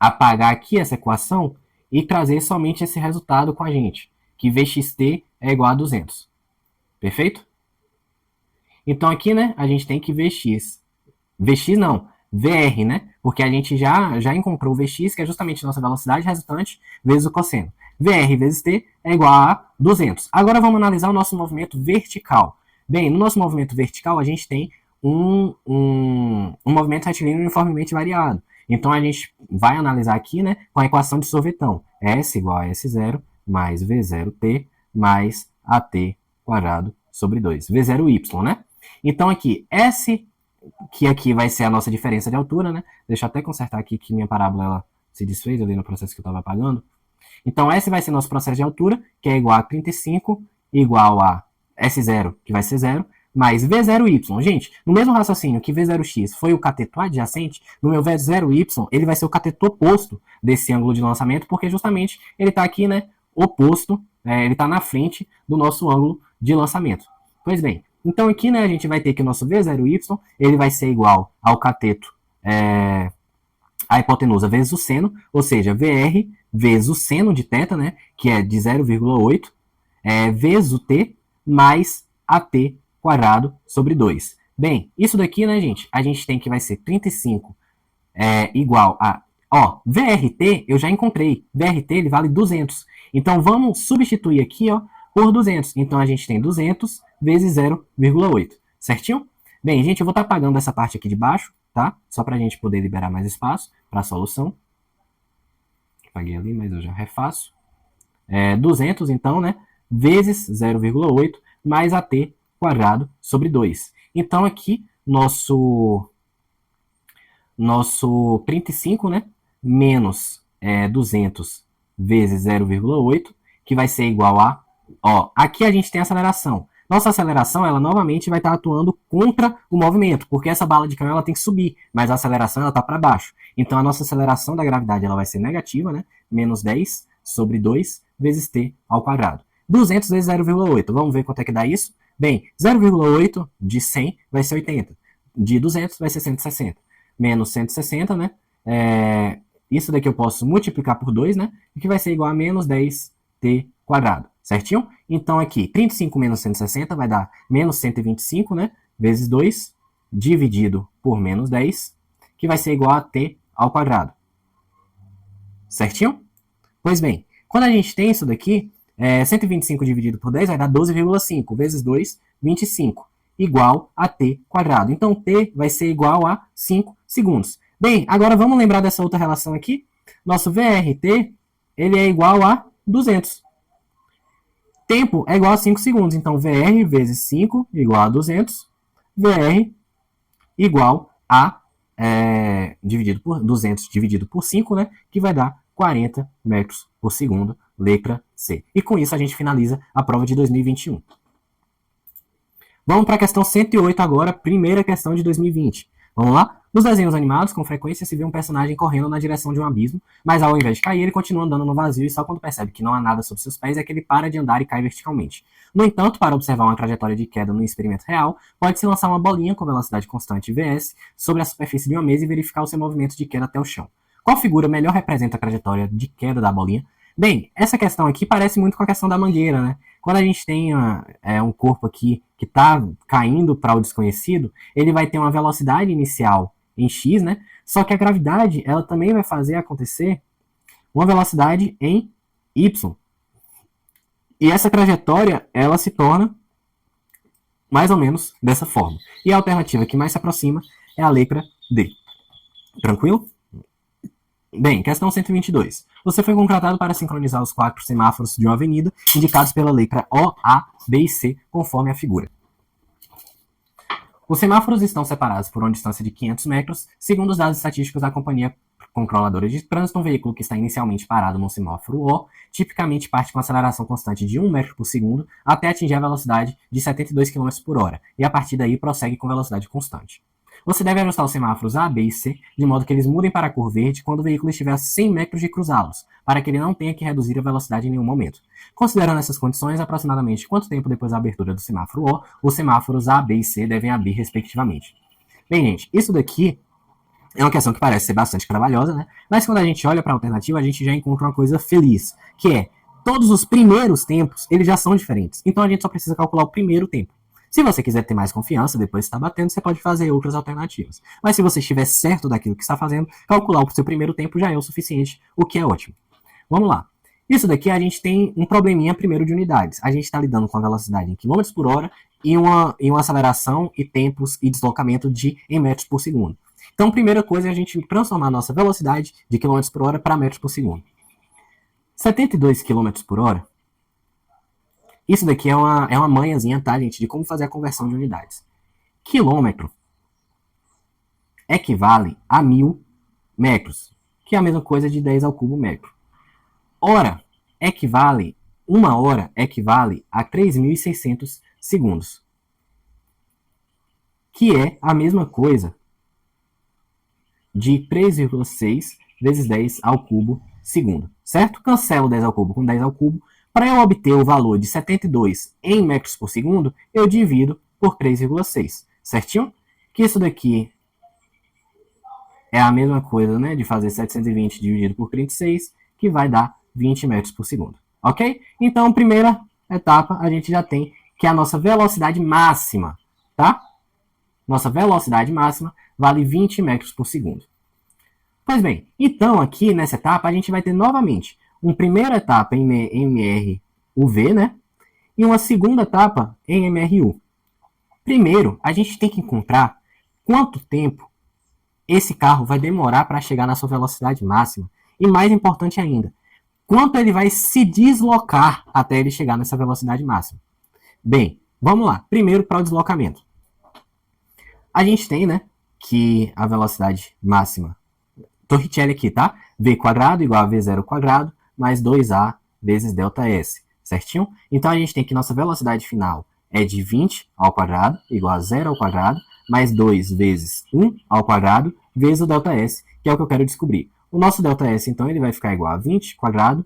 apagar aqui essa equação e trazer somente esse resultado com a gente, que Vxt é igual a 200. Perfeito? Então aqui, né, a gente tem que Vx não, VR, né, porque a gente já encontrou o Vx, que é justamente nossa velocidade resultante, vezes o cosseno. VR vezes t é igual a 200. Agora vamos analisar o nosso movimento vertical. Bem, no nosso movimento vertical a gente tem um movimento retilíneo uniformemente variado. Então a gente vai analisar aqui, né, com a equação de sorvetão. S igual a S0 mais V0t mais AT quadrado sobre 2. V0y, né? Então aqui, S, que aqui vai ser a nossa diferença de altura, né? Deixa eu até consertar aqui que minha parábola ela se desfez ali no processo que eu estava apagando. Então S vai ser nosso processo de altura, que é igual a 35, igual a S0, que vai ser 0, mais V0y. Gente, no mesmo raciocínio que V0x foi o cateto adjacente, no meu V0y ele vai ser o cateto oposto desse ângulo de lançamento, porque justamente ele está aqui, né, oposto, ele está na frente do nosso ângulo de lançamento. Pois bem, então aqui, né, a gente vai ter que o nosso V0y ele vai ser igual ao cateto, a hipotenusa vezes o seno, ou seja, VR vezes o seno de θ, né, que é de 0,8, vezes o t mais AT quadrado sobre 2. Bem, isso daqui, né, gente, a gente tem que vai ser 35 igual a... Ó, VRT eu já encontrei. VRT ele vale 200. Então vamos substituir aqui, ó, por 200. Então a gente tem 200 vezes 0,8. Certinho? Bem, gente, eu vou estar apagando essa parte aqui de baixo, tá? Só para a gente poder liberar mais espaço para a solução. Apaguei ali, mas eu já refaço. 200, então, né, vezes 0,8 mais AT quadrado sobre 2. Então aqui, nosso 35, né, menos 200 vezes 0,8, que vai ser igual a... Ó, aqui a gente tem aceleração. Nossa aceleração, ela novamente vai estar atuando contra o movimento, porque essa bala de canhão ela tem que subir, mas a aceleração ela está para baixo. Então a nossa aceleração da gravidade ela vai ser negativa, né? Menos 10 sobre 2 vezes t ao quadrado. 200 vezes 0,8. Vamos ver quanto é que dá isso? Bem, 0,8 de 100 vai ser 80. De 200 vai ser 160. Menos 160, né? Isso daqui eu posso multiplicar por 2, né? Que vai ser igual a menos 10t quadrado. Certinho? Então aqui, 35 menos 160 vai dar menos 125, né? Vezes 2, dividido por menos 10, que vai ser igual a t ao quadrado. Certinho? Pois bem, quando a gente tem isso daqui, 125 dividido por 10 vai dar 12,5 vezes 2, 25, igual a t quadrado. Então t vai ser igual a 5 segundos. Bem, agora vamos lembrar dessa outra relação aqui. Nosso VRT ele é igual a 200. Tempo é igual a 5 segundos. Então, VR vezes 5 igual a 200. VR igual a 200 dividido por 5, né? Que vai dar 40 metros por segundo, letra C. E com isso a gente finaliza a prova de 2021. Vamos para a questão 108 agora, primeira questão de 2020. Vamos lá? Nos desenhos animados, com frequência se vê um personagem correndo na direção de um abismo, mas ao invés de cair, ele continua andando no vazio e só quando percebe que não há nada sob seus pés é que ele para de andar e cai verticalmente. No entanto, para observar uma trajetória de queda no experimento real, pode-se lançar uma bolinha com velocidade constante Vs sobre a superfície de uma mesa e verificar o seu movimento de queda até o chão. Qual figura melhor representa a trajetória de queda da bolinha? Bem, essa questão aqui parece muito com a questão da mangueira, né? Quando a gente tem um corpo aqui que está caindo para o desconhecido, ele vai ter uma velocidade inicial em x, né? Só que a gravidade, ela também vai fazer acontecer uma velocidade em y. E essa trajetória, ela se torna mais ou menos dessa forma. E a alternativa que mais se aproxima é a letra D. Tranquilo? Bem, questão 122. Você foi contratado para sincronizar os 4 semáforos de uma avenida indicados pela letra O, A, B e C, conforme a figura. Os semáforos estão separados por uma distância de 500 metros. Segundo os dados estatísticos da companhia controladora de trânsito, um veículo que está inicialmente parado no semáforo O, tipicamente parte com aceleração constante de 1 metro por segundo até atingir a velocidade de 72 km por hora, e a partir daí prossegue com velocidade constante. Você deve ajustar os semáforos A, B e C, de modo que eles mudem para a cor verde quando o veículo estiver a 100 metros de cruzá-los, para que ele não tenha que reduzir a velocidade em nenhum momento. Considerando essas condições, aproximadamente quanto tempo depois da abertura do semáforo O, os semáforos A, B e C devem abrir respectivamente. Bem, gente, isso daqui é uma questão que parece ser bastante trabalhosa, né? Mas quando a gente olha para a alternativa, a gente já encontra uma coisa feliz, que é, todos os primeiros tempos, eles já são diferentes. Então a gente só precisa calcular o primeiro tempo. Se você quiser ter mais confiança, depois que está batendo, você pode fazer outras alternativas. Mas se você estiver certo daquilo que está fazendo, calcular o seu primeiro tempo já é o suficiente, o que é ótimo. Vamos lá. Isso daqui a gente tem um probleminha primeiro de unidades. A gente está lidando com a velocidade em km por hora e uma aceleração e tempos e deslocamento em metros por segundo. Então, a primeira coisa é a gente transformar a nossa velocidade de km por hora para metros por segundo. 72 km por hora. Isso daqui é uma manhãzinha, tá, gente, de como fazer a conversão de unidades. Quilômetro equivale a 1000 metros, que é a mesma coisa de 10 ao cubo metro. Hora equivale, uma hora equivale a 3.600 segundos, que é a mesma coisa de 3,6 vezes 10 ao cubo segundo, certo? Cancelo 10 ao cubo com 10 ao cubo. Para eu obter o valor de 72 em metros por segundo, eu divido por 3,6, certinho? Que isso daqui é a mesma coisa, né, de fazer 720 dividido por 36, que vai dar 20 metros por segundo, ok? Então, primeira etapa, a gente já tem que é a nossa velocidade máxima, tá? Nossa velocidade máxima vale 20 metros por segundo. Pois bem, então aqui nessa etapa a gente vai ter novamente uma primeira etapa em MRUV, né? E uma segunda etapa em MRU. Primeiro, a gente tem que encontrar quanto tempo esse carro vai demorar para chegar na sua velocidade máxima. E mais importante ainda, quanto ele vai se deslocar até ele chegar nessa velocidade máxima. Bem, vamos lá. Primeiro para o deslocamento. A gente tem, né, que a velocidade máxima, Torricelli aqui, tá? V quadrado igual a V0 quadrado mais 2A vezes ΔS, certinho? Então a gente tem que nossa velocidade final é de 20 ao quadrado igual a 0 ao quadrado mais 2 vezes 1 ao quadrado vezes o ΔS, que é o que eu quero descobrir. O nosso ΔS, então, ele vai ficar igual a 20 quadrado,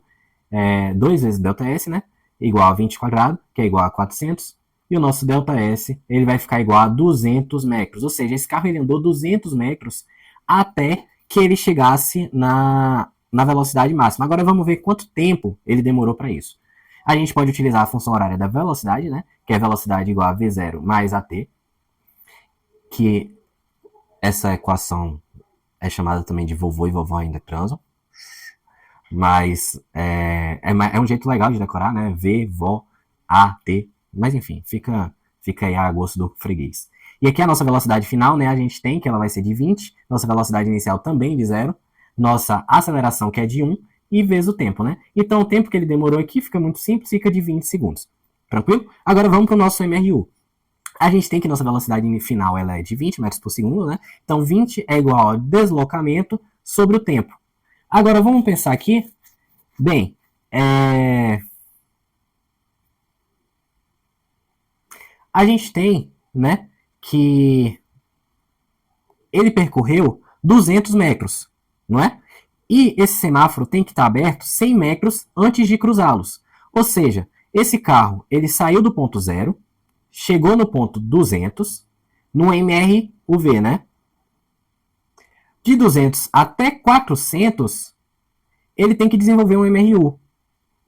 2 vezes ΔS, né? Igual a 20 quadrado, que é igual a 400. E o nosso ΔS, ele vai ficar igual a 200 metros. Ou seja, esse carro ele andou 200 metros até que ele chegasse na velocidade máxima. Agora vamos ver quanto tempo ele demorou para isso. A gente pode utilizar a função horária da velocidade, né? Que é velocidade igual a V0 mais AT. Que essa equação é chamada também de vovô e vovó ainda transam. Mas é um jeito legal de decorar, né? V, vó, A, T. Mas enfim, fica aí a gosto do freguês. E aqui a nossa velocidade final, né? A gente tem que ela vai ser de 20. Nossa velocidade inicial também de 0. Nossa aceleração que é de 1. E vezes o tempo, né? Então o tempo que ele demorou aqui fica muito simples, fica de 20 segundos. Tranquilo? Agora vamos para o nosso MRU. A gente tem que nossa velocidade final ela é de 20 metros por segundo, né? Então 20 é igual ao deslocamento sobre o tempo. Agora vamos pensar aqui. Bem, a gente tem, né, que ele percorreu 200 metros, não é? E esse semáforo tem que estar aberto 100 metros antes de cruzá-los. Ou seja, esse carro ele saiu do ponto 0, chegou no ponto 200, no MRUV, né? De 200 até 400, ele tem que desenvolver um MRU.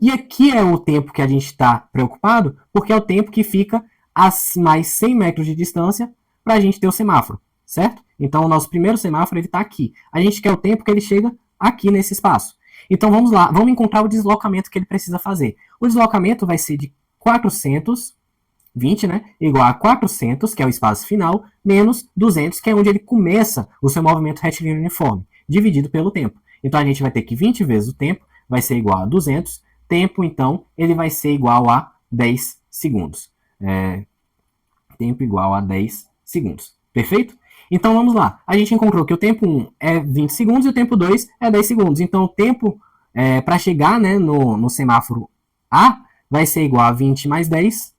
E aqui é o tempo que a gente está preocupado, porque é o tempo que fica a mais 100 metros de distância para a gente ter o semáforo. certo? Então, o nosso primeiro semáforo está aqui. A gente quer o tempo que ele chega aqui nesse espaço. Então, vamos lá, vamos encontrar o deslocamento que ele precisa fazer. O deslocamento vai ser de 420, né, igual a 400, que é o espaço final, menos 200, que é onde ele começa o seu movimento retilíneo uniforme, dividido pelo tempo. Então, a gente vai ter que 20 vezes o tempo vai ser igual a 200. Tempo, então, ele vai ser igual a 10 segundos. Tempo igual a 10 segundos. Perfeito? Então, vamos lá. A gente encontrou que o tempo 1 é 20 segundos e o tempo 2 é 10 segundos. Então, o tempo para chegar, né, no semáforo A vai ser igual a 20 mais 10,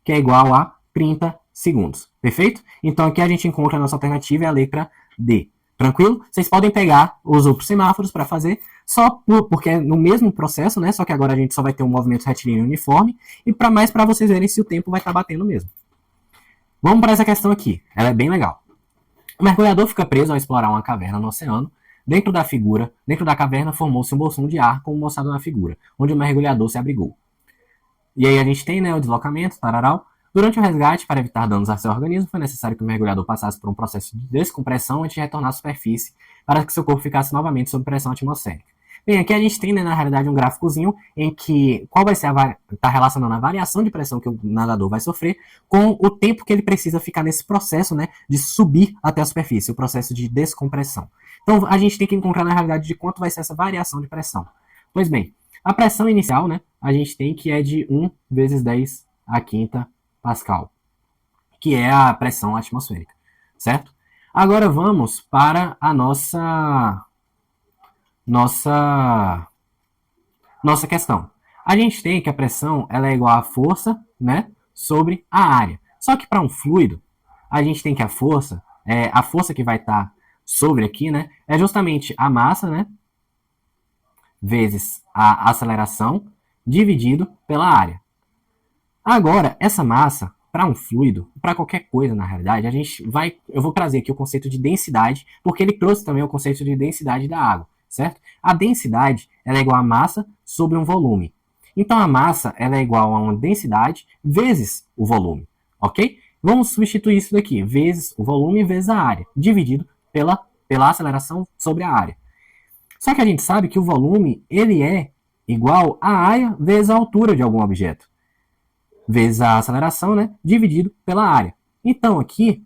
que é igual a 30 segundos. Perfeito? Então, aqui a gente encontra a nossa alternativa, é a letra D. Tranquilo? Vocês podem pegar os outros semáforos para fazer, porque é no mesmo processo, né? Só que agora a gente só vai ter um movimento retilíneo uniforme, e para vocês verem se o tempo vai estar batendo mesmo. Vamos para essa questão aqui. Ela é bem legal. O mergulhador fica preso ao explorar uma caverna no oceano. Dentro da caverna, formou-se um bolsão de ar, como mostrado na figura, onde o mergulhador se abrigou. E aí a gente tem, né, o deslocamento, tararau. Durante o resgate, para evitar danos a seu organismo, foi necessário que o mergulhador passasse por um processo de descompressão antes de retornar à superfície, para que seu corpo ficasse novamente sob pressão atmosférica. Bem, aqui a gente tem, né, na realidade, um gráficozinho em que qual vai ser tá relacionando a variação de pressão que o nadador vai sofrer com o tempo que ele precisa ficar nesse processo, né, de subir até a superfície, o processo de descompressão. Então, a gente tem que encontrar, na realidade, de quanto vai ser essa variação de pressão. Pois bem, a pressão inicial, né, a gente tem que é de 1 vezes 10 a quinta Pascal, que é a pressão atmosférica, certo? Agora vamos para a nossa questão. A gente tem que a pressão ela é igual à força, né, sobre a área. Só que para um fluido, a gente tem que a força que vai estar sobre aqui, né, é justamente a massa, né, vezes a aceleração dividido pela área. Agora, essa massa, para um fluido, para qualquer coisa na realidade, eu vou trazer aqui o conceito de densidade, porque ele trouxe também o conceito de densidade da água, certo? A densidade ela é igual a massa sobre um volume. Então, a massa ela é igual a uma densidade vezes o volume, ok? Vamos substituir isso daqui, vezes o volume vezes a área, dividido pela aceleração sobre a área. Só que a gente sabe que o volume ele é igual a área vezes a altura de algum objeto, vezes a aceleração, né, dividido pela área. Então, aqui,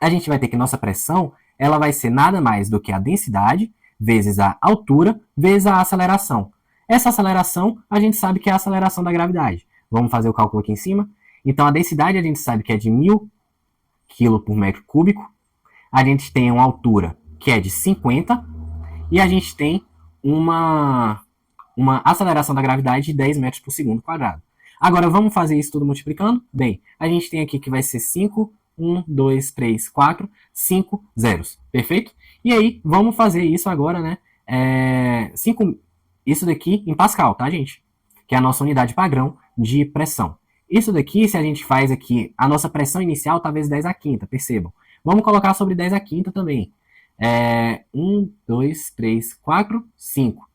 a gente vai ter que nossa pressão ela vai ser nada mais do que a densidade vezes a altura vezes a aceleração. Essa aceleração, a gente sabe que é a aceleração da gravidade. Vamos fazer o cálculo aqui em cima. Então, a densidade a gente sabe que é de 1000 kg por metro cúbico. A gente tem uma altura que é de 50 e a gente tem uma aceleração da gravidade de 10 metros por segundo quadrado. Agora, vamos fazer isso tudo multiplicando? Bem, a gente tem aqui que vai ser 5, 1, 2, 3, 4, 5 zeros. Perfeito? E aí, vamos fazer isso agora, né? Isso daqui em Pascal, tá, gente? Que é a nossa unidade padrão de pressão. Isso daqui, se a gente faz aqui, a nossa pressão inicial tá vezes 10 a quinta, percebam. Vamos colocar sobre 10 a quinta também. 1, 2, 3, 4, 5.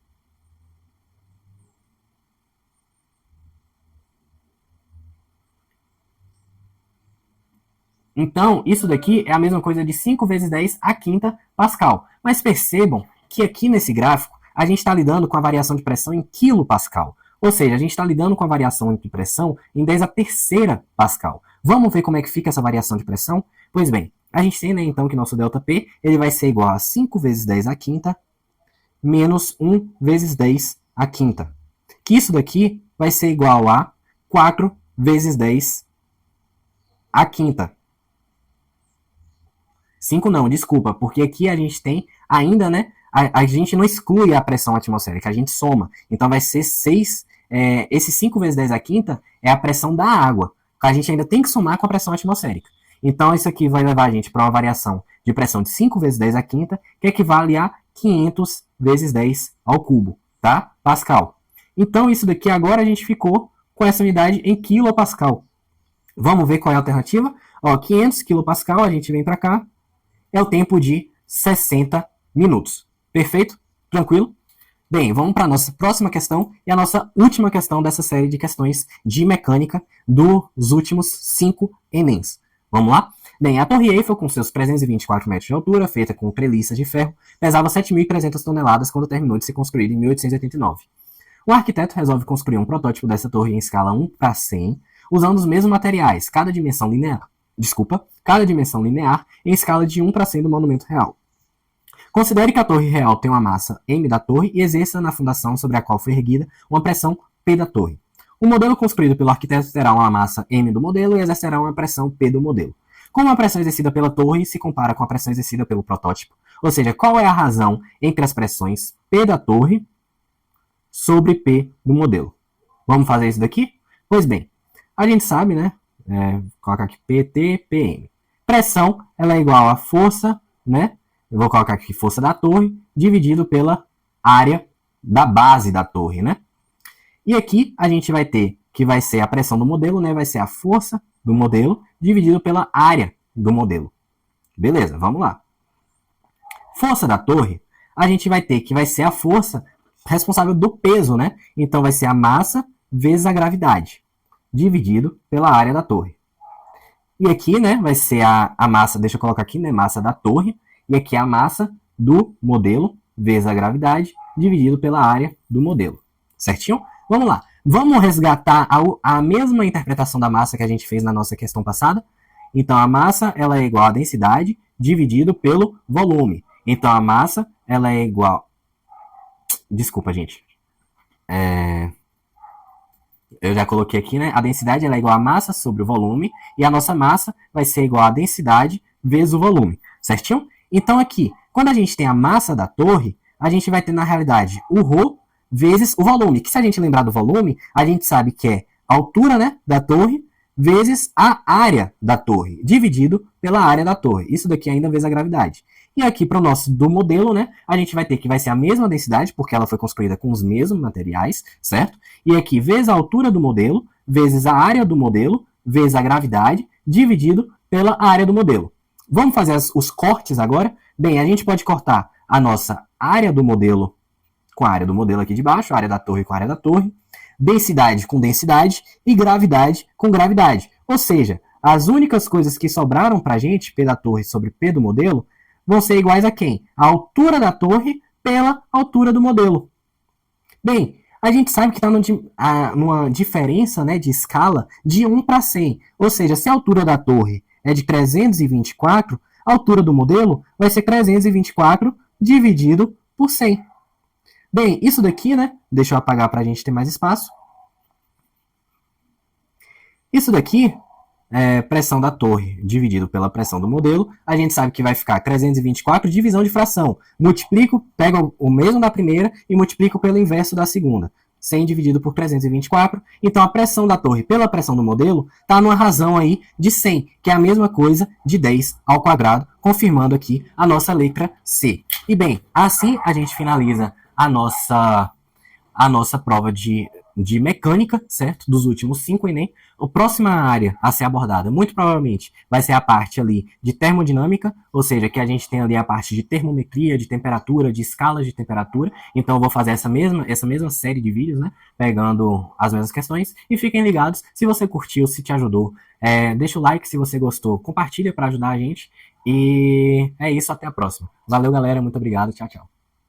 Então, isso daqui é a mesma coisa de 5 vezes 10 a quinta Pascal. Mas percebam que aqui nesse gráfico, a gente está lidando com a variação de pressão em quilopascal. Ou seja, a gente está lidando com a variação de pressão em 10 a terceira Pascal. Vamos ver como é que fica essa variação de pressão? Pois bem, a gente tem, né, então, que nosso ΔP ele vai ser igual a 5 vezes 10 a quinta menos 1 vezes 10 a quinta. Que isso daqui vai ser igual a 4 vezes 10 a quinta. 5 não, desculpa, porque aqui a gente tem ainda, né, a gente não exclui a pressão atmosférica, a gente soma. Então vai ser 6, esse 5 vezes 10 a quinta é a pressão da água. A gente ainda tem que somar com a pressão atmosférica. Então isso aqui vai levar a gente para uma variação de pressão de 5 vezes 10 a quinta, que equivale a 500 vezes 10 ao cubo, tá? Pascal. Então isso daqui agora a gente ficou com essa unidade em quilopascal. Vamos ver qual é a alternativa? 500 quilopascal, a gente vem para cá, é o tempo de 60 minutos. Perfeito? Tranquilo? Bem, vamos para a nossa próxima questão e a nossa última questão dessa série de questões de mecânica dos últimos 5 Enems. Vamos lá? Bem, a Torre Eiffel, com seus 324 metros de altura, feita com treliças de ferro, pesava 7.300 toneladas quando terminou de ser construída em 1889. O arquiteto resolve construir um protótipo dessa torre em escala 1:100, usando os mesmos materiais, cada dimensão linear em escala de 1:100 do monumento real. Considere que a torre real tem uma massa m da torre e exerça na fundação sobre a qual foi erguida uma pressão P da torre. O modelo construído pelo arquiteto terá uma massa m do modelo e exercerá uma pressão P do modelo. Como a pressão exercida pela torre se compara com a pressão exercida pelo protótipo? Ou seja, qual é a razão entre as pressões P da torre sobre P do modelo? Vamos fazer isso daqui? Pois bem, a gente sabe, né? Vou colocar aqui PT, PM. Pressão, ela é igual a força, né? Eu vou colocar aqui força da torre, dividido pela área da base da torre, né? E aqui a gente vai ter que vai ser a pressão do modelo, né? Vai ser a força do modelo dividido pela área do modelo. Beleza, vamos lá. Força da torre, a gente vai ter que vai ser a força responsável do peso, né? Então vai ser a massa vezes a gravidade, dividido pela área da torre. E aqui, né, vai ser a massa, deixa eu colocar aqui, né, massa da torre, e aqui a massa do modelo vezes a gravidade, dividido pela área do modelo. Certinho? Vamos lá. Vamos resgatar a mesma interpretação da massa que a gente fez na nossa questão passada. Então, a massa ela é igual a densidade dividido pelo volume. Então, a massa ela é igual... Desculpa, gente. Eu já coloquei aqui, né? A densidade ela é igual a massa sobre o volume. E a nossa massa vai ser igual a densidade vezes o volume. Certinho? Então, aqui, quando a gente tem a massa da torre, a gente vai ter, na realidade, o ρ vezes o volume. Que se a gente lembrar do volume, a gente sabe que é a altura, né, da torre vezes a área da torre, dividido pela área da torre. Isso daqui ainda vezes a gravidade. E aqui para o nosso do modelo, né, a gente vai ter que vai ser a mesma densidade, porque ela foi construída com os mesmos materiais, certo? E aqui vezes a altura do modelo, vezes a área do modelo, vezes a gravidade, dividido pela área do modelo. Vamos fazer os cortes agora? Bem, a gente pode cortar a nossa área do modelo com a área do modelo aqui de baixo, a área da torre com a área da torre, densidade com densidade e gravidade com gravidade. Ou seja, as únicas coisas que sobraram para a gente, P da torre sobre P do modelo, vão ser iguais a quem? A altura da torre pela altura do modelo. Bem, a gente sabe que está numa diferença, né, de escala de 1:100. Ou seja, se a altura da torre é de 324, a altura do modelo vai ser 324 dividido por 100. Bem, isso daqui, né? Deixa eu apagar para a gente ter mais espaço. Isso daqui é pressão da torre dividido pela pressão do modelo. A gente sabe que vai ficar 324 divisão de fração. Multiplico, pego o mesmo da primeira e multiplico pelo inverso da segunda. 100 dividido por 324. Então, a pressão da torre pela pressão do modelo está numa razão aí de 100, que é a mesma coisa de 10 ao quadrado, confirmando aqui a nossa letra C. E bem, assim a gente finaliza a nossa prova de mecânica, certo? Dos últimos 5 Enem. A próxima área a ser abordada, muito provavelmente, vai ser a parte ali de termodinâmica, ou seja, que a gente tem ali a parte de termometria, de temperatura, de escalas de temperatura. Então, eu vou fazer essa mesma série de vídeos, né? Pegando as mesmas questões. E fiquem ligados, se você curtiu, se te ajudou, deixa o like se você gostou, compartilha para ajudar a gente. E é isso, até a próxima. Valeu, galera, muito obrigado, tchau, tchau.